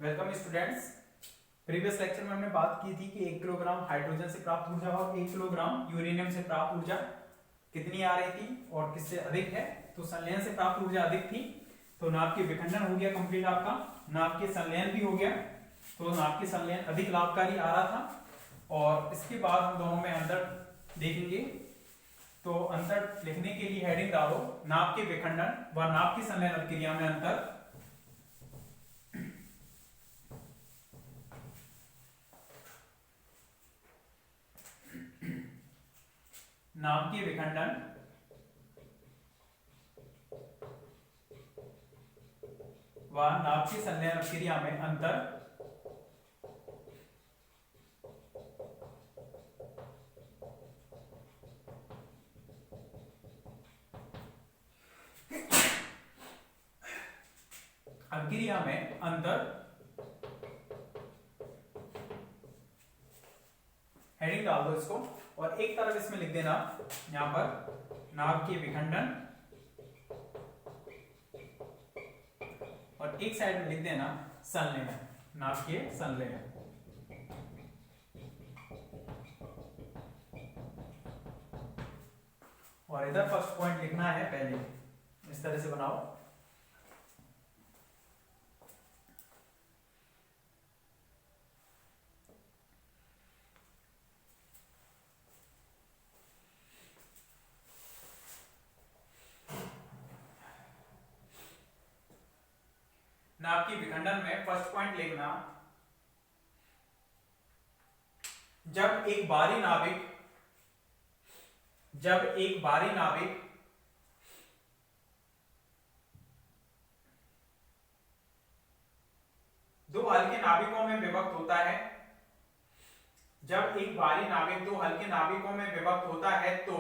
Welcome students. Previous lecture में हमने बात की थी कि 1 किलोग्राम हाइड्रोजन से प्राप्त ऊर्जा और 1 किलोग्राम यूरेनियम से प्राप्त ऊर्जा कितनी आ रही थी और किससे अधिक है। तो संलयन से प्राप्त ऊर्जा अधिक थी, तो नाभ के विखंडन हो गया कंप्लीट आपका, नाभ के संलयन भी हो गया, तो नाभ के संलयन अधिक लाभकारी आ रहा था। और इसके बाद हम दोनों में अंतर देखेंगे। तो अंतर लिखने के लिए हेडिंग डालो नाभ के विखंडन व नाभ की संलयन अभिक्रिया में अंतर। नाभ के विखंडन व नाभ की संलयन अभिक्रिया में अंतर। अभिक्रिया में अंतर हेडिंग डाल दो इसको, और एक तरफ इसमें लिख देना यहां पर नाभ के विखंडन, और एक साइड में लिख देना संलयन, नाभ के संलयन। और इधर फर्स्ट पॉइंट लिखना है पहले, इस तरह से बनाओ। नाभ की विखंडन में फर्स्ट पॉइंट लिखना, जब एक बारी नाभिक दो हल्के नाभिकों में विभक्त होता है, जब एक बारी नाभिक दो हल्के नाभिकों में विभक्त होता है तो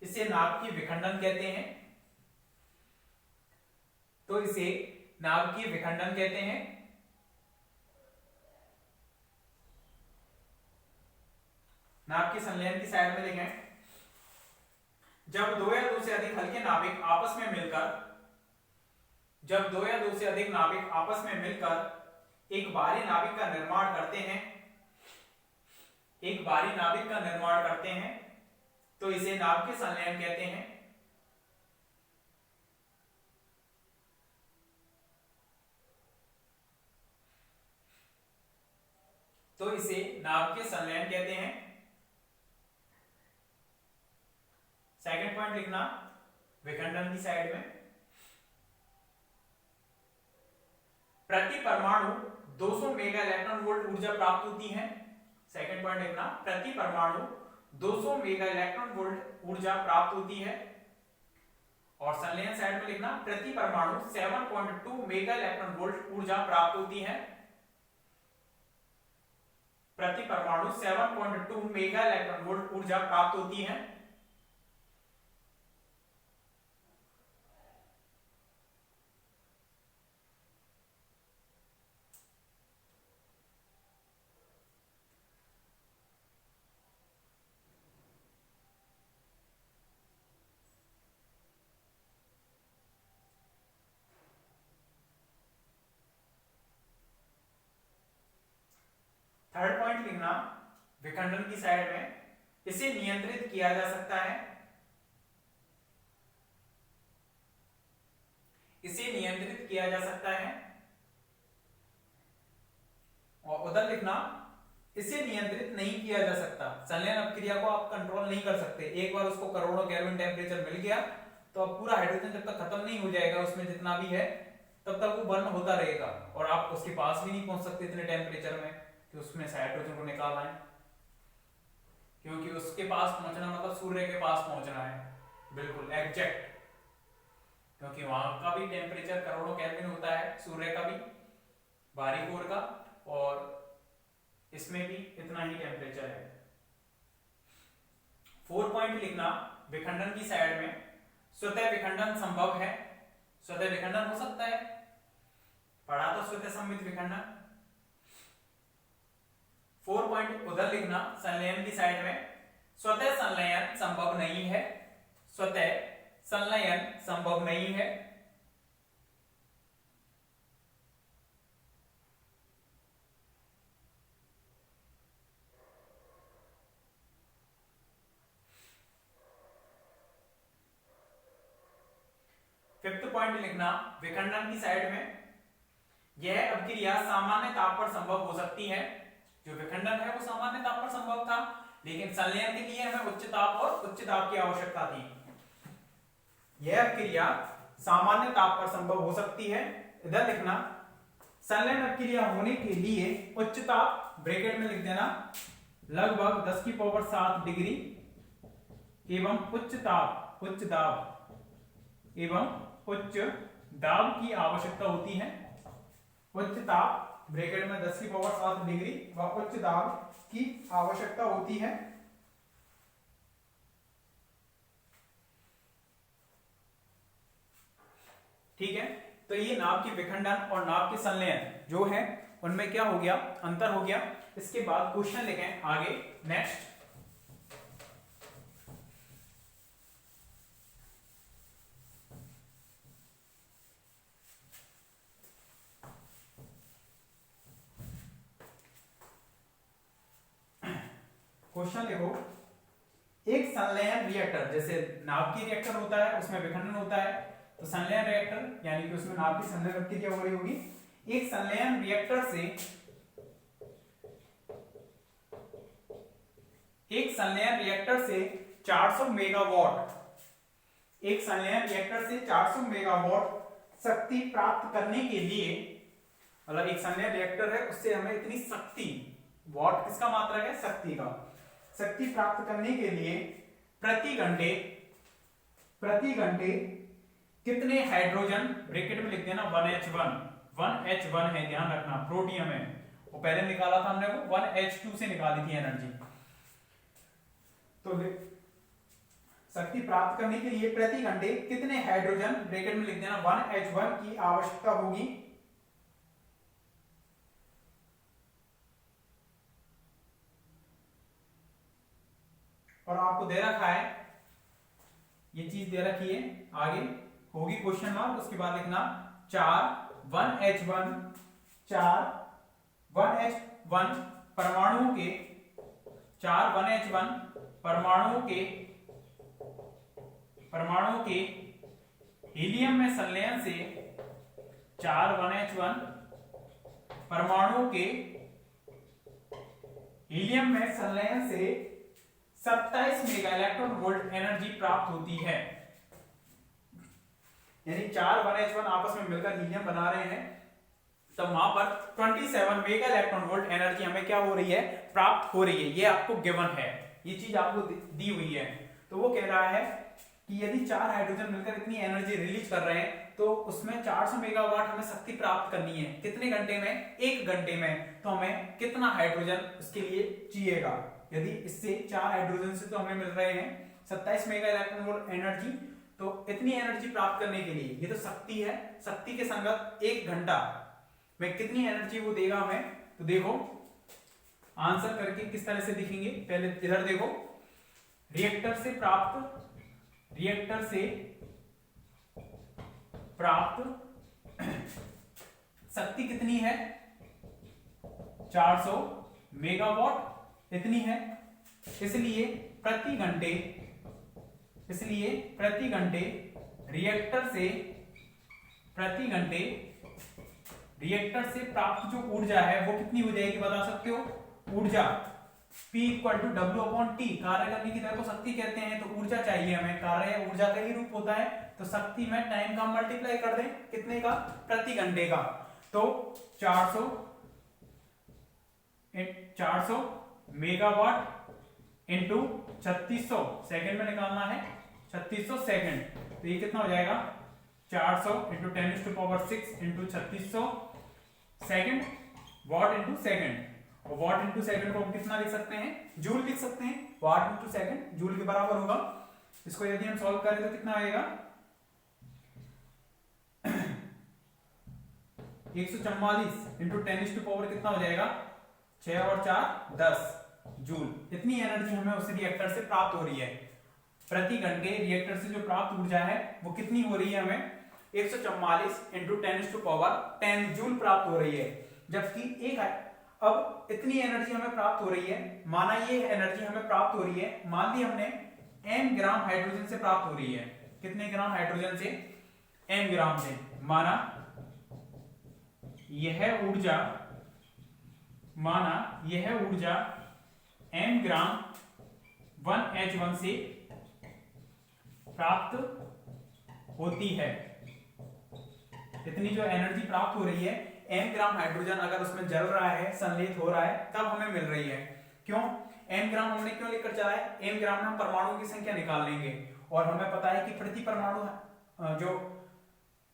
इसे नाभ की विखंडन कहते हैं। तो इसे नाभ की विखंडन कहते हैं। नाभ के संलयन की साइड में लिखें, जब दो या दो से अधिक हल्के नाभिक आपस में मिलकर एक बारी नाभिक का निर्माण करते हैं, तो इसे नाभ के संलयन कहते हैं। तो इसे नाभ के संलयन कहते हैं। सेकंड पॉइंट लिखना विखंडन की साइड में, प्रति परमाणु 200 मेगा इलेक्ट्रॉन वोल्ट ऊर्जा प्राप्त होती है। सेकंड पॉइंट लिखना, प्रति परमाणु 200 मेगा इलेक्ट्रॉन वोल्ट ऊर्जा प्राप्त होती है। और संलयन साइड में लिखना, प्रति परमाणु 7.2 मेगा इलेक्ट्रॉन वोल्ट ऊर्जा प्राप्त होती है। प्रति परमाणु 7.2 मेगा इलेक्ट्रॉन वोल्ट ऊर्जा प्राप्त होती है। थर्ड पॉइंट लिखना विखंडन की साइड में, इसे नियंत्रित किया जा सकता है। और उधर लिखना, इसे नियंत्रित नहीं किया जा सकता। संलयन अभिक्रिया को आप कंट्रोल नहीं कर सकते। एक बार उसको करोड़ों केल्विन टेम्परेचर मिल गया तो अब पूरा हाइड्रोजन जब तक खत्म नहीं हो जाएगा उसमें जितना भी है तब तक वो बर्न होता रहेगा, और आप उसके पास भी नहीं पहुंच सकते इतने टेम्परेचर में कि उसमें से हाइड्रोजन को निकाल आए, क्योंकि उसके पास पहुंचना मतलब सूर्य के पास पहुंचना है, बिल्कुल एग्जैक्ट, क्योंकि वहां का भी टेम्परेचर करोड़ों केल्विन होता है, सूर्य का भी, बारीक कोर का, और इसमें भी इतना ही टेम्परेचर है। 4 पॉइंट लिखना विखंडन की साइड में, स्वतः विखंडन संभव है। स्वतः विखंडन हो सकता है, पढ़ा तो स्वतः संमित विखंडन। 4 पॉइंट उधर लिखना संलयन की साइड में, स्वतः संलयन संभव नहीं है। स्वतः संलयन संभव नहीं है। फिफ्थ पॉइंट लिखना विखंडन की साइड में, यह अभिक्रिया सामान्य ताप पर संभव हो सकती है। जो विखंडन है वो सामान्य ताप पर संभव था, लेकिन संलयन के लिए हमें उच्च ताप और उच्च दाब की आवश्यकता थी। यह अभिक्रिया सामान्य ताप पर संभव हो सकती है। इधर लिखना संलयन अभिक्रिया होने के लिए उच्च ताप, ब्रैकेट में लिख देना, लगभग 10⁻7 डिग्री एवं उच्च ताप, उच्च दाब एवं उच्च दाब की आवश्यकता होती है। उच्च ताप ब्रैकेट में 10⁻7 डिग्री व उच्च दाब की आवश्यकता होती है। ठीक है, तो ये नाव की विखंडन और नाव के संलयन जो है उनमें क्या हो गया, अंतर हो गया। इसके बाद क्वेश्चन लिखें आगे नेक्स्ट। क्वेश्चन देखो, एक संलयन रिएक्टर, जैसे नाव की रिएक्टर होता है उसमें विखंडन होता है, तो संलयन रिएक्टर यानी कि उसमें नाव की संलयन अभिक्रिया हो रही होगी। एक संलयन रिएक्टर से 400 मेगावाट, एक संलयन रिएक्टर से 400 मेगावाट शक्ति प्राप्त करने के लिए, मतलब एक संलयन रिएक्टर है उससे हमें इतनी शक्ति, वाट किसका मात्रक है, शक्ति का, शक्ति प्राप्त करने के लिए प्रति घंटे कितने हाइड्रोजन, ब्रैकेट में लिख देना 1H1 है, ध्यान रखना, प्रोटियम है, वो पहले निकाला था हमने, वो 1H2 से निकाली थी एनर्जी। तो शक्ति प्राप्त करने के लिए प्रति घंटे कितने हाइड्रोजन, ब्रैकेट में लिख देना 1H1 की आवश्यकता होगी। और आपको दे रखा है, ये चीज दे रखी है, आगे होगी क्वेश्चन मार्क, उसके बाद लिखना 1H1 परमाणुओं के, 1H1 परमाणुओं के हीलियम में संलयन से 1H1 परमाणुओं के हीलियम में संलयन से 27 मेगा इलेक्ट्रॉन वोल्ट एनर्जी प्राप्त होती है। यानी 1H1 आपस में मिलकर हीलियम बना रहे हैं, तब वहां पर 27 मेगा इलेक्ट्रॉन वोल्ट एनर्जी हमें क्या हो रही है, प्राप्त हो रही है। ये आपको गिवन है, ये चीज आपको दी हुई है। तो वो कह रहा है कि यदि 4 हाइड्रोजन मिलकर इतनी एनर्जी रिलीज कर रहे हैं, तो उसमें 400 मेगावाट हमें शक्ति प्राप्त करनी है। कितने घंटे में, 1 घंटे में। तो हमें कितना हाइड्रोजन उसके लिए चाहिएगा। यदि इससे 4 हाइड्रोजन से तो हमें मिल रहे हैं 27 मेगा इलेक्ट्रॉन वोल्ट एनर्जी, तो इतनी एनर्जी प्राप्त करने के लिए, ये तो शक्ति है, शक्ति के संगत 1 घंटा में कितनी एनर्जी वो देगा हमें। तो देखो आंसर करके किस तरह से दिखेंगे, पहले इधर देखो, रिएक्टर से प्राप्त शक्ति कितनी है, 400 मेगावाट इतनी है। इसलिए प्रति घंटे रिएक्टर से प्राप्त जो ऊर्जा है वो कितनी हो जाएगी, बता सकते हो। ऊर्जा P = W/T, कार्य करने की दर को शक्ति कहते हैं, तो ऊर्जा चाहिए हमें, कार्य ऊर्जा का ही रूप होता है, तो शक्ति में टाइम का मल्टीप्लाई कर दें, कितने का, प्रति घंटे का। तो 400 मेगावाट इंटू 3600 सेकंड में निकालना है, 3600 सेकंड, तो ये कितना हो जाएगा, 400 into 10⁻6 into 3600 second, what into second. और वॉट इंटू सेकंड को हम कितना लिख सकते हैं, जूल लिख सकते हैं। वॉट इंटू सेकंड जूल के बराबर होगा। इसको यदि हम सॉल्व करें तो कितना आएगा, 144 इंटू 10⁻, कितना हो जाएगा, 6 और 4 10 जूल। इतनी एनर्जी हमें उस रिएक्टर से प्राप्त हो रही है। प्रति घंटे रिएक्टर से जो प्राप्त ऊर्जा है वो कितनी हो रही है, हमें 144 इंटू 10⁻10 जूल प्राप्त हो रही है। जबकि अब इतनी एनर्जी हमें प्राप्त हो रही है, माना ये एनर्जी हमें प्राप्त हो रही है, मान ली हमने n ग्राम हाइड्रोजन से प्राप्त हो रही है। कितने ग्राम हाइड्रोजन से, m ग्राम से, माना यह ऊर्जा m ग्राम 1H1 से प्राप्त होती है। इतनी जो एनर्जी प्राप्त हो रही है, m ग्राम हाइड्रोजन अगर उसमें जल रहा है, संलेत हो रहा है, तब हमें मिल रही है। क्यों m ग्राम हमने क्यों लेकर चला है? m ग्राम में हम परमाणुओं की संख्या निकाल लेंगे और हमें पता है कि प्रति परमाणु जो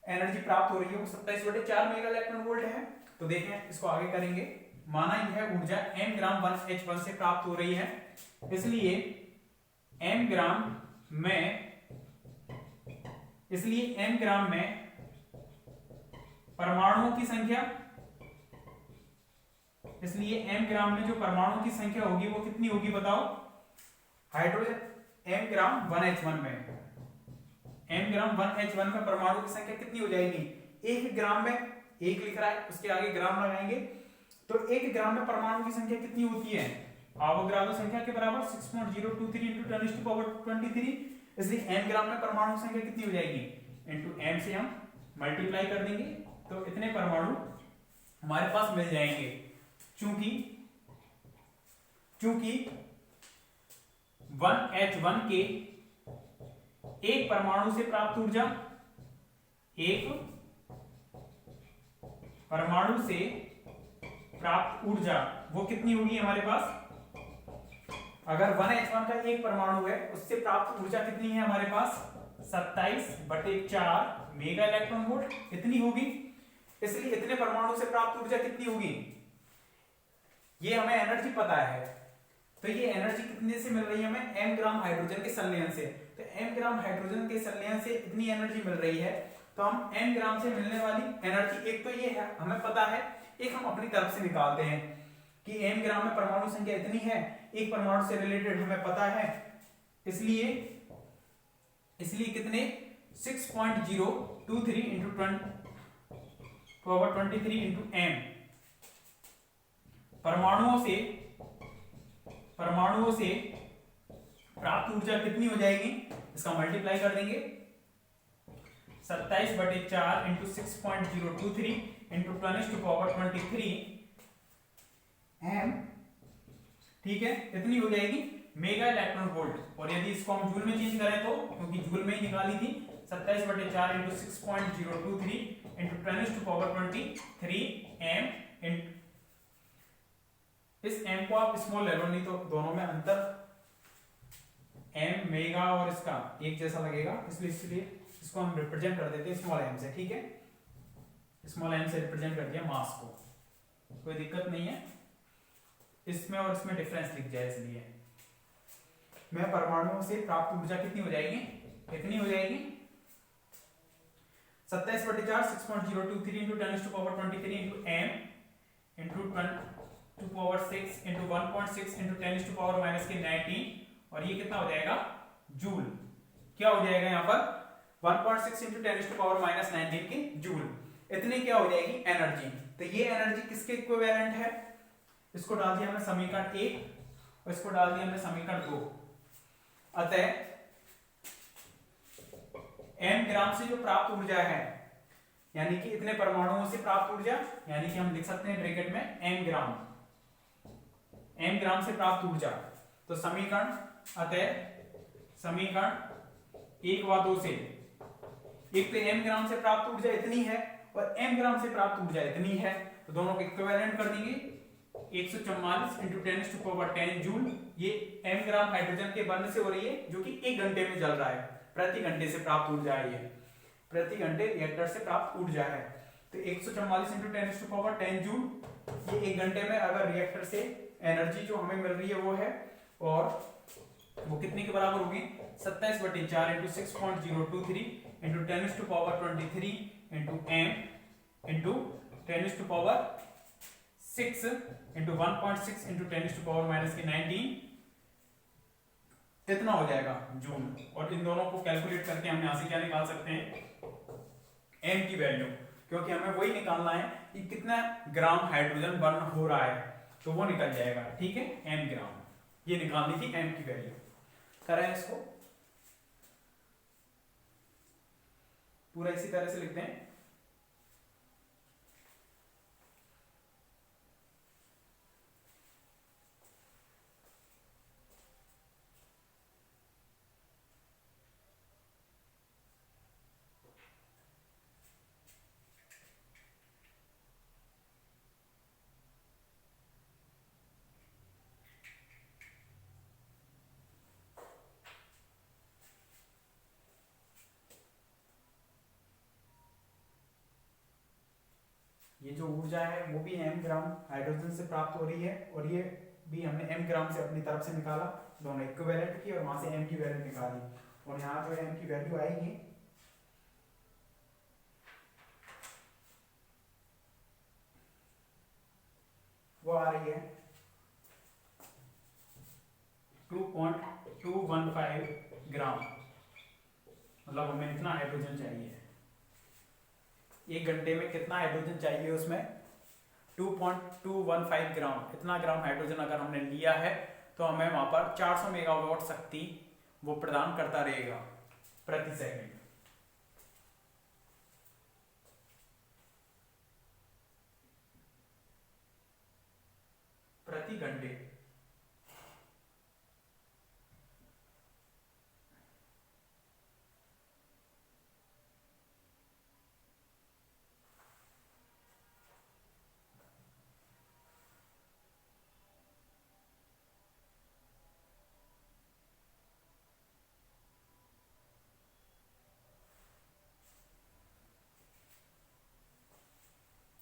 एनर्जी प्राप्त हो रही है वो 27/4 मेगा इलेक्ट्रॉन वोल्ट है। तो देखें, इसको आगे करेंगे। माना यह ऊर्जा m ग्राम 1H1 से प्राप्त हो रही है, इसलिए m ग्राम में परमाणुओं की संख्या, इसलिए m ग्राम में जो परमाणुओं की संख्या होगी वो कितनी होगी बताओ? हाइड्रोजन m ग्राम 1H1 में परमाणु की संख्या कितनी हो जाएगी? 1 ग्राम में, 1 लिख रहा है, उसके आगे ग्राम लगाएंगे, तो 1 ग्राम में परमाणु की संख्या कितनी होती है? अवोगाड्रो संख्या के बराबर 6.023 × 10⁻23। इसलिए m ग्राम में परमाणु संख्या कितनी हो जाएगी? इनटू m से हम मल्टीप्लाई कर देंगे तो इतने परमाणु हमारे पास मिल जाएंगे। चूंकि 1H1 के एक परमाणु से प्राप्त ऊर्जा, एक परमाणु से प्राप्त ऊर्जा वो कितनी होगी हमारे पास? अगर 1H1 का एक परमाणु है, उससे प्राप्त ऊर्जा कितनी है हमारे पास? 27/4 मेगा इलेक्ट्रॉन वोल्ट इतनी होगी। इसलिए इतने परमाणु से प्राप्त ऊर्जा कितनी होगी? ये हमें एनर्जी पता है, तो ये एनर्जी कितने से मिल रही है हमें? m ग्राम हाइड्रोजन के संलयन से। तो m ग्राम हाइड्रोजन के संलयन से इतनी एनर्जी मिल रही है, तो हम m ग्राम से मिलने वाली एनर्जी, एक तो ये है हमें पता है, एक हम अपनी तरफ से निकालते हैं कि m ग्राम में परमाणु संख्या इतनी है, एक परमाणु से रिलेटेड हमें पता है, इसलिए कितने? 6.023 × 10⁻23 × m परमाणुओं से प्राप्त ऊर्जा कितनी हो जाएगी? इसका मल्टीप्लाई कर देंगे, 27/4 × 6.023 × 10⁻23 m, ठीक है, इतनी हो जाएगी मेगा इलेक्ट्रॉन वोल्ट। और यदि इसको हम जूल में चेंज करें तो, क्योंकि जूल में ही निकाली थी, 27/4 × 6.023 × 10⁻23 m। इस m को आप स्मॉल ले लो, नहीं तो दोनों में अंतर m मेगा और इसका एक जैसा लगेगा, इसलिए इसको हम रिप्रेजेंट कर देते हैं स्मॉल m से। ठीक है, स्मॉल m से रिप्रेजेंट कर दिया मास को, कोई दिक्कत नहीं है। इसमें और इसमें डिफरेंस लिख जाए, इसलिए मैं परमाणुओं से प्राप्त ऊर्जा कितनी हो जाएगी? कितनी हो जाएगी? 27/4 6.023 × 10⁻23 × m × 10⁻6 × 1.6 × 10⁻⁻19, और ये कितना हो जाएगा? जूल। क्या हो जाएगा यहाँ पर? 1.6 × 10⁻⁻19 के जूल। इतनी क्या हो जाएगी? एनर्जी। तो ये एनर्जी किसके इक्विवेलेंट है? इसको डाल दिया हमने समीकरण 1 और इसको डाल दिया हमने समीकरण 2। अतः m ग्राम से जो प्राप्त ऊर्जा है, यानी कि इतने परमाणुओं से प्राप्त ऊर्जा, यानी कि हम लिख सकते हैं ब्रैकेट में m ग्राम से प्राप्त ऊर्जा। तो समीकरण, अतः समीकरण 1 व 2 से, एक तो m ग्राम से प्राप्त ऊर्जा इतनी है और m ग्राम से प्राप्त ऊर्जा इतनी है, तो दोनों को इक्विवेलेंट कर देंगे। 144 × 10⁻10 जूल ये m ग्राम हाइड्रोजन के बनने से हो रही है, जो कि 1 घंटे में जल रहा है। प्रति घंटे से प्राप्त ऊर्जा है, ये प्रति घंटे रिएक्टर से प्राप्त ऊर्जा है। तो 144 × 10⁻10 जूल ये 1 घंटे में अगर रिएक्टर से एनर्जी जो हमें मिल रही है वो है, और वो कितने के बराबर होगी? 27/4 × 6.023 × 10⁻23 × m × 10⁻6 × 1.6 × 10⁻⁻19 इतना हो जाएगा जूल। और इन दोनों को कैलकुलेट करके हम यहां से क्या निकाल सकते हैं? m की वैल्यू, क्योंकि हमें वही निकालना है कि कितना ग्राम हाइड्रोजन बर्न हो रहा है, तो वो निकल जाएगा। ठीक है, m ग्राम, ये निकालनी थी m की वैल्यू। करें इसको, पूरा इसी तरह से लिखते हैं। ये जो ऊर्जा है वो भी m ग्राम हाइड्रोजन से प्राप्त हो रही है, और ये भी हमने m ग्राम से अपनी तरफ से निकाला, दोनों इक्विवेलेंट की, और वहां से m की वैल्यू निकाली, और यहाँ जो m की वैल्यू आएगी वो आ रही है 2.215 ग्राम। मतलब हमें इतना हाइड्रोजन चाहिए, एक घंटे में कितना हाइड्रोजन चाहिए उसमें 2.215 ग्राम। इतना ग्राम हाइड्रोजन अगर हमने लिया है तो हमें वहां पर 400 मेगावाट शक्ति वो प्रदान करता रहेगा प्रति सेकंड, प्रति घंटे।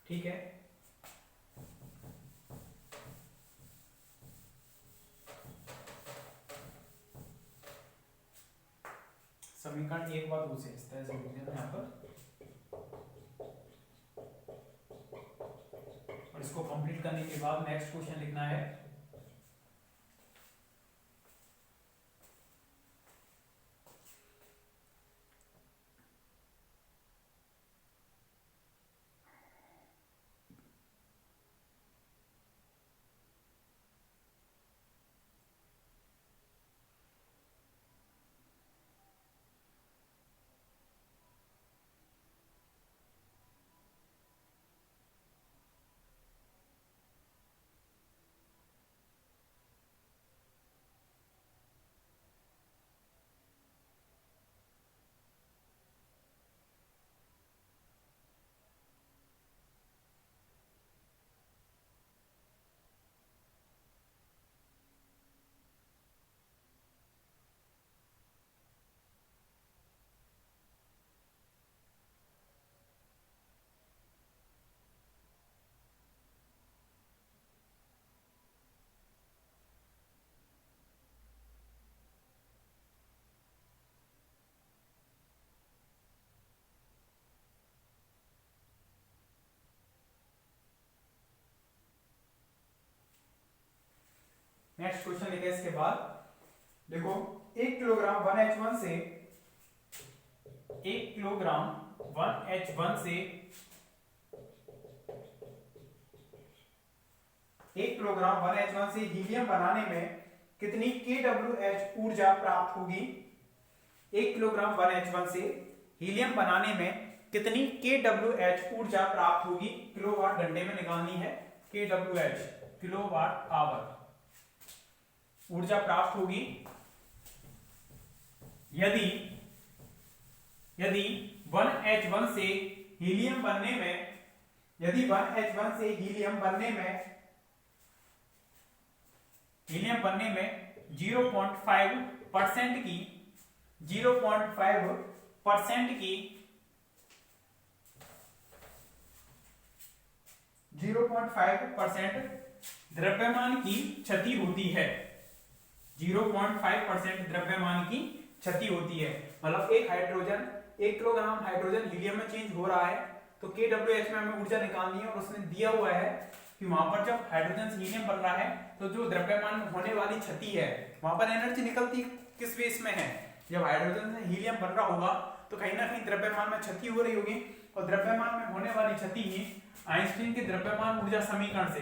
ठीक है, समीकरण एक बार दूसरे इस तरह से लिख देना यहाँ पर, और इसको कंप्लीट करने के बाद नेक्स्ट क्वेश्चन लिखना है। नेक्स्ट क्वेश्चन लिखे इसके बाद, देखो 1 किलोग्राम 1H1 से 1 किलोग्राम 1H1 से 1 किलोग्राम 1H1 से हीलियम बनाने में कितनी kWh ऊर्जा प्राप्त होगी। 1 किलोग्राम 1H1 से हीलियम बनाने में कितनी kWh ऊर्जा प्राप्त होगी, किलोवाट घंटे में निकालनी है। kWh किलोवाट आवर ऊर्जा प्राप्त होगी यदि 1H1 से हीलियम बनने में, यदि 1H1 से हीलियम बनने में 0.5% की 0.5% की 0.5% द्रव्यमान की क्षति होती है। 0.5% द्रव्यमान की क्षति होती है। मतलब एक किलोग्राम हाइड्रोजन हीलियम में चेंज हो रहा है, तो kWh में हमें ऊर्जा निकालनी है, और उसने दिया हुआ है कि वहां पर जब हाइड्रोजन से हीलियम बन रहा है तो जो द्रव्यमान में होने वाली क्षति है, वहां पर एनर्जी निकलती किस बेस में है, जब हाइड्रोजन से हीलियम बन रहा होगा तो कहीं ना कहीं द्रव्यमान में क्षति हो रही होगी, और द्रव्यमान में होने वाली क्षति ही आइंस्टीन के द्रव्यमान ऊर्जा समीकरण से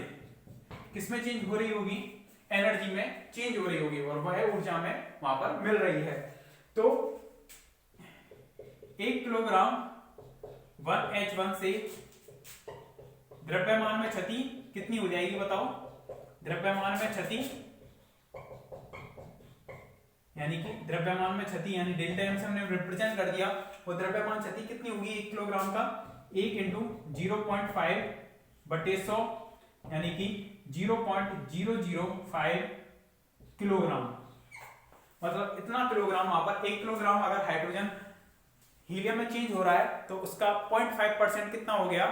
किसमें चेंज हो रही होगी, एनर्जी में चेंज हो रही होगी, और वह ऊर्जा में वहां पर मिल रही है। तो 1 किलोग्राम 1h1 से द्रव्यमान में क्षति कितनी हो जाएगी बताओ। द्रव्यमान में क्षति यानी कि द्रव्यमान में क्षति यानी डेल्टा एम से हमने रिप्रेजेंट कर दिया। वो द्रव्यमान क्षति कितनी होगी 1 किलोग्राम का 1 इंटू 0.5/100 यानी कि 0.005 किलोग्राम। मतलब इतना किलोग्राम वहां पर 1 किलोग्राम अगर हाइड्रोजन हीलियम में चेंज हो रहा है तो उसका 0.5% कितना हो गया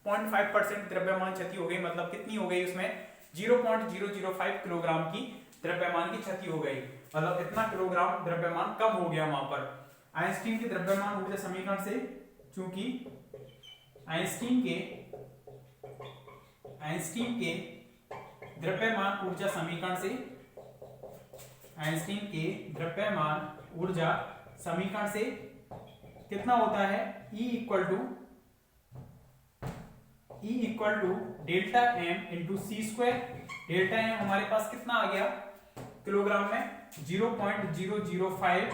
0.5% द्रव्यमान क्षति हो गई। मतलब कितनी हो गई उसमें 0.005 किलोग्राम की द्रव्यमान की क्षति हो गई। मतलब इतना किलोग्राम द्रव्यमान कम हो गया वहां पर। आइंस्टीन के द्रव्यमान ऊर्जा समीकरण से, चूंकि आइंस्टीन के द्रव्यमान ऊर्जा समीकरण से, आइंस्टीन के द्रव्यमान ऊर्जा समीकरण से कितना होता है E equal to delta M into C square. Delta M हमारे पास कितना आ गया किलोग्राम में 0.005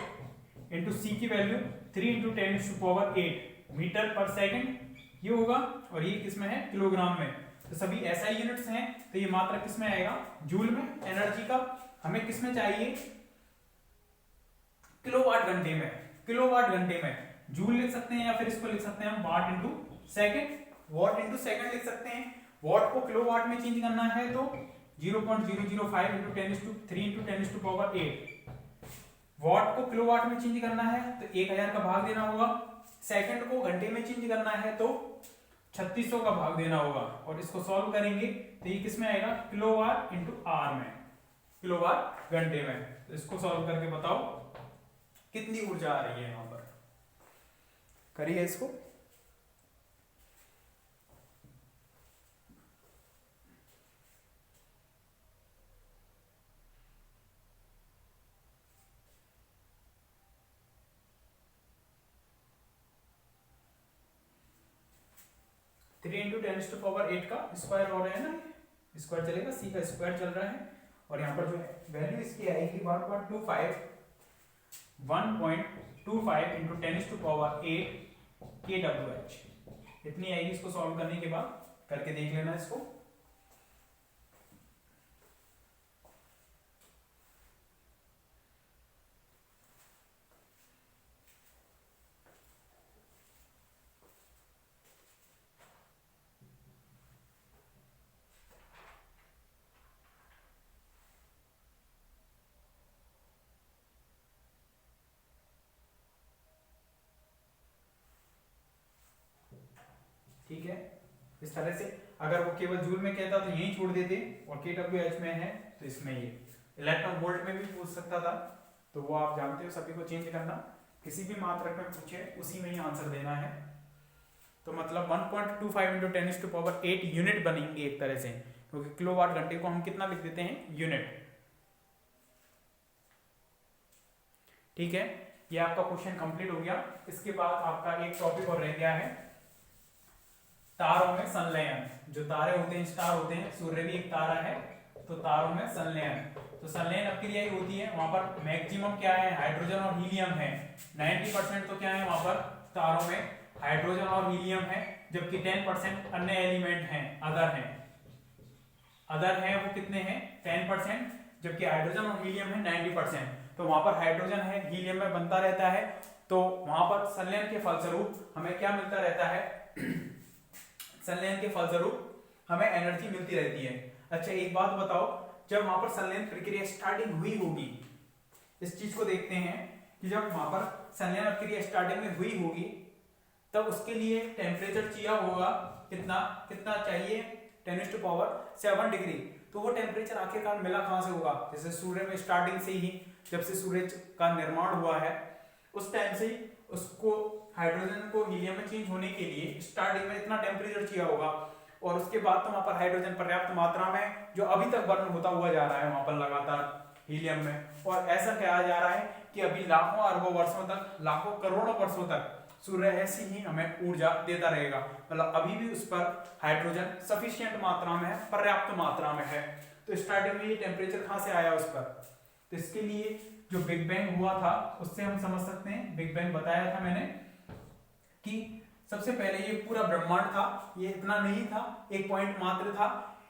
इंटू सी की वैल्यू 3 इंटू 10⁸ मीटर पर सेकंड ये होगा, और ये किसमें है किलोग्राम में। तो सभी एसआई यूनिट्स हैं तो ये मात्रा किसमें आएगा जूल में। एनर्जी का हमें किसमें चाहिए किलोवाट घंटे में। किलोवाट घंटे में जूल लिख सकते हैं या फिर इसको लिख सकते हैं हम वाट इंटू सेकंड। वाट इंटू सेकंड लिख सकते हैं। वाट को किलोवाट में चेंज करना है तो 0.005 इंटू 10⁻³ इंटू 10⁸। वाट को किलोवाट में चेंज करना है तो 1000 का भाग देना होगा। सेकंड को घंटे में चेंज करना है तो 3600 का भाग देना होगा। और इसको सॉल्व करेंगे तो ये किसमें आएगा किलोवाट इंटू आर में, किलोवाट घंटे में। तो इसको सॉल्व करके बताओ कितनी ऊर्जा आ रही है यहां पर। करिए इसको। थ्री इंटू 10⁸ का स्क्वायर हो रहा है ना, स्क्वायर चलेगा, सी का स्क्वायर चल रहा है। और यहाँ पर जो वैल्यू इसकी आएगी 1.25 इंटू 10⁸ kWh इतनी आएगी। इसको सॉल्व करने के बाद करके देख लेना इसको। ठीक है, इस तरह से अगर वो केवल जूल में कहता तो यही छोड़ देते, और kWh में है तो इसमें ये इलेक्ट्रॉन वोल्ट में भी पूछ सकता था। तो वो आप जानते हो सभी को चेंज करना, किसी भी मात्रक में पूछे उसी में ही आंसर देना है। तो मतलब 1.25 इंटू 10⁸ यूनिट बनेंगे एक तरह से, क्योंकि किलोवाट घंटे को हम कितना लिख देते हैं यूनिट। ठीक है, ये आपका क्वेश्चन कंप्लीट हो गया। इसके बाद आपका एक टॉपिक और रह गया है तारों में संलयन। जो तारे होते हैं स्टार होते हैं, सूर्य भी एक तारा है, तो तारों में संलयन। तो संलयन अभिक्रिया ही होती है। वहां पर मैक्सिमम क्या है हाइड्रोजन और हीलियम है। 90% तो क्या है वहां पर तारों में हाइड्रोजन और हीलियम है, जबकि 10% अन्य एलिमेंट हैं, अदर हैं। अदर हैं वो कितने हैं 10%, जबकि हाइड्रोजन और हीलियम है 90%। तो वहां पर हाइड्रोजन है हीलियम में बनता रहता है। तो वहां पर संलयन के फलस्वरूप हमें क्या मिलता रहता है संलयन के फलस्वरूप हमें एनर्जी मिलती रहती है। अच्छा एक बात बताओ, जब वहां पर संलयन प्रक्रिया स्टार्टिंग हुई होगी, इस चीज को देखते हैं कि जब वहां पर संलयन प्रक्रिया स्टार्टिंग में हुई होगी तब उसके लिए टेम्परेचर चाहिए होगा कितना कितना चाहिए 10⁻7 डिग्री। तो वो टेम्परेचर आखिरकार मिला कहां से होगा, जैसे सूर्य में स्टार्टिंग से ही जब से सूर्य का निर्माण हुआ है उस टाइम से ही उसको हाइड्रोजन को हीलियम में चेंज होने के लिए स्टार्टिंग में इतना टेम्परेचर चाहिए होगा। और उसके बाद तो वहां पर हाइड्रोजन पर्याप्त मात्रा में जो अभी तक बर्न होता हुआ जा रहा है वहां पर लगातार हीलियम में। और ऐसा कहा जा रहा है कि अभी लाखों अरबों वर्षों तक, लाखों करोड़ों वर्षों तक सूर्य ऐसी ही हमें ऊर्जा देता रहेगा। मतलब अभी भी उस पर हाइड्रोजन सफिशिएंट मात्रा में है, पर्याप्त मात्रा में है। तो स्टार्टिंग में ये टेम्परेचर कहां से आया उस पर, तो इसके लिए जो बिग बैंग हुआ था उससे हम समझ सकते हैं। बिग बैंग बताया था मैंने कि सबसे पहले ये पूरा ब्रह्मांड था, ये इतना नहीं था, एक पॉइंट मात्र था,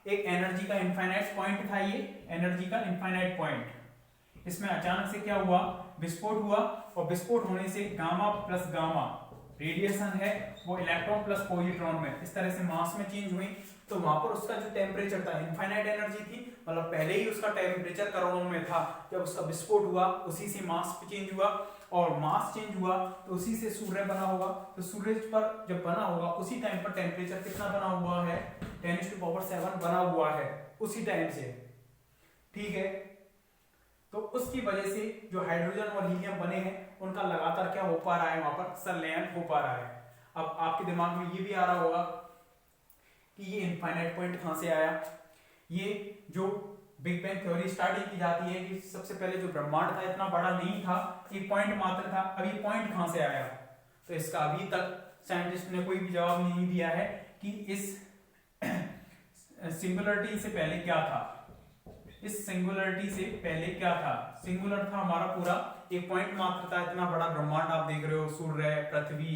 एक एनर्जी का इनफाइनाइट पॉइंट था, ये एनर्जी का इनफाइनाइट पॉइंट। इसमें अचानक से क्या हुआ, विस्फोट हुआ, और विस्फोट होने से गामा प्लस गामा रेडिएशन है वो इलेक्ट्रॉन प्लस पॉजिट्रॉन में इस तरह से मास में चेंज हुई। तो वहां पर उसका जो टेम्परेचर था, इनफाइनाइट एनर्जी थी, मतलब पहले ही उसका टेम्परेचर करोड़ों में था, जब उसका विस्फोट हुआ उसी से मास चेंज हुआ, और मास चेंज हुआ तो उसी से सूर्य बना होगा। तो सूर्य पर जब बना होगा उसी टाइम पर टेम्परेचर कितना बना हुआ है, 10⁻⁷ बना हुआ है उसी टाइम से, ठीक है। तो उसकी वजह से जो हाइड्रोजन और हीलियम बने हैं उनका लगातार क्या हो पा रहा है, वहां पर संलयन हो पा रहा है। अब आपके दिमाग में ये भी आ रहा होगा कि ये इनफाइनाइट पॉइंट कहां से आया। ये जो बिग बैंग थ्योरी स्टार्ट की जाती है कि सबसे पहले जो ब्रह्मांड था इतना बड़ा नहीं था, एक पॉइंट मात्र था, अब ये पॉइंट कहां से आया। तो इसका अभी तक साइंटिस्ट ने कोई भी जवाब नहीं दिया है कि इस सिंगुलरिटी से पहले क्या था, इस सिंगुलरिटी से पहले क्या था। सिंगुलर था हमारा पूरा एक पॉइंट मात्र था, इतना बड़ा ब्रह्मांड आप देख रहे हो, सूर्य पृथ्वी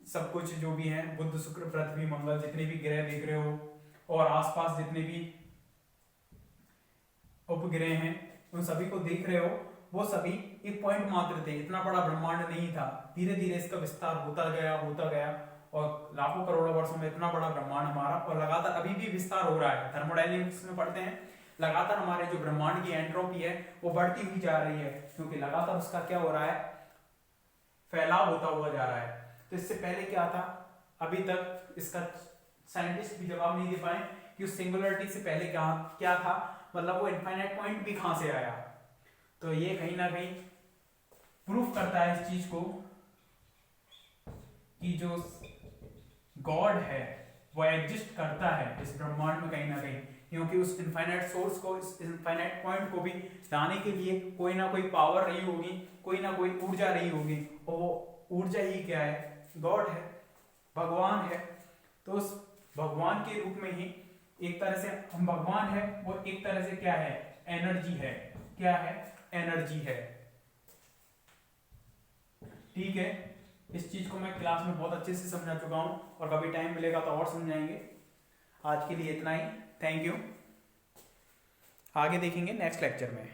सब कुछ जो भी है, बुध शुक्र पृथ्वी मंगल जितने भी ग्रह देख रहे हो, और आसपास जितने भी उपग्रह हैं उन सभी को देख रहे हो, वो सभी एक पॉइंट मात्र थे, इतना बड़ा ब्रह्मांड नहीं था। धीरे धीरे इसका विस्तार होता गया और लाखों करोड़ों वर्षों में इतना बड़ा ब्रह्मांड हमारा, और लगातार अभी भी विस्तार हो रहा है। थर्मोडायनेमिक्स में पढ़ते हैं, लगातार हमारे जो ब्रह्मांड की एंट्रोपी है वो बढ़ती हुई जा रही है, क्योंकि लगातार उसका क्या हो रहा है, फैलाव होता हुआ जा रहा है। तो इससे पहले क्या था, अभी तक इसका साइंटिस्ट भी जवाब नहीं दे पाए कि उस सिंगुलरिटी से पहले क्या था, मतलब वो इनफाइनाइट पॉइंट भी कहां से आया। तो ये कहीं ना कहीं प्रूफ करता है इस चीज को कि जो गॉड है वो एग्जिस्ट करता है इस ब्रह्मांड में कहीं ना कहीं, क्योंकि उस इनफाइनाइट सोर्स को, इस इनफाइनाइट पॉइंट को भी लाने के लिए कोई ना कोई पावर रही होगी, कोई ना कोई ऊर्जा रही होगी, और वो ऊर्जा ही क्या है, गॉड है, भगवान है। तो उस भगवान के रूप में ही एक तरह से हम भगवान है, वो एक तरह से क्या है, एनर्जी है। क्या है, एनर्जी है, ठीक है। इस चीज को मैं क्लास में बहुत अच्छे से समझा चुका हूं, और कभी टाइम मिलेगा तो और समझाएंगे। आज के लिए इतना ही, थैंक यू। आगे देखेंगे नेक्स्ट लेक्चर में।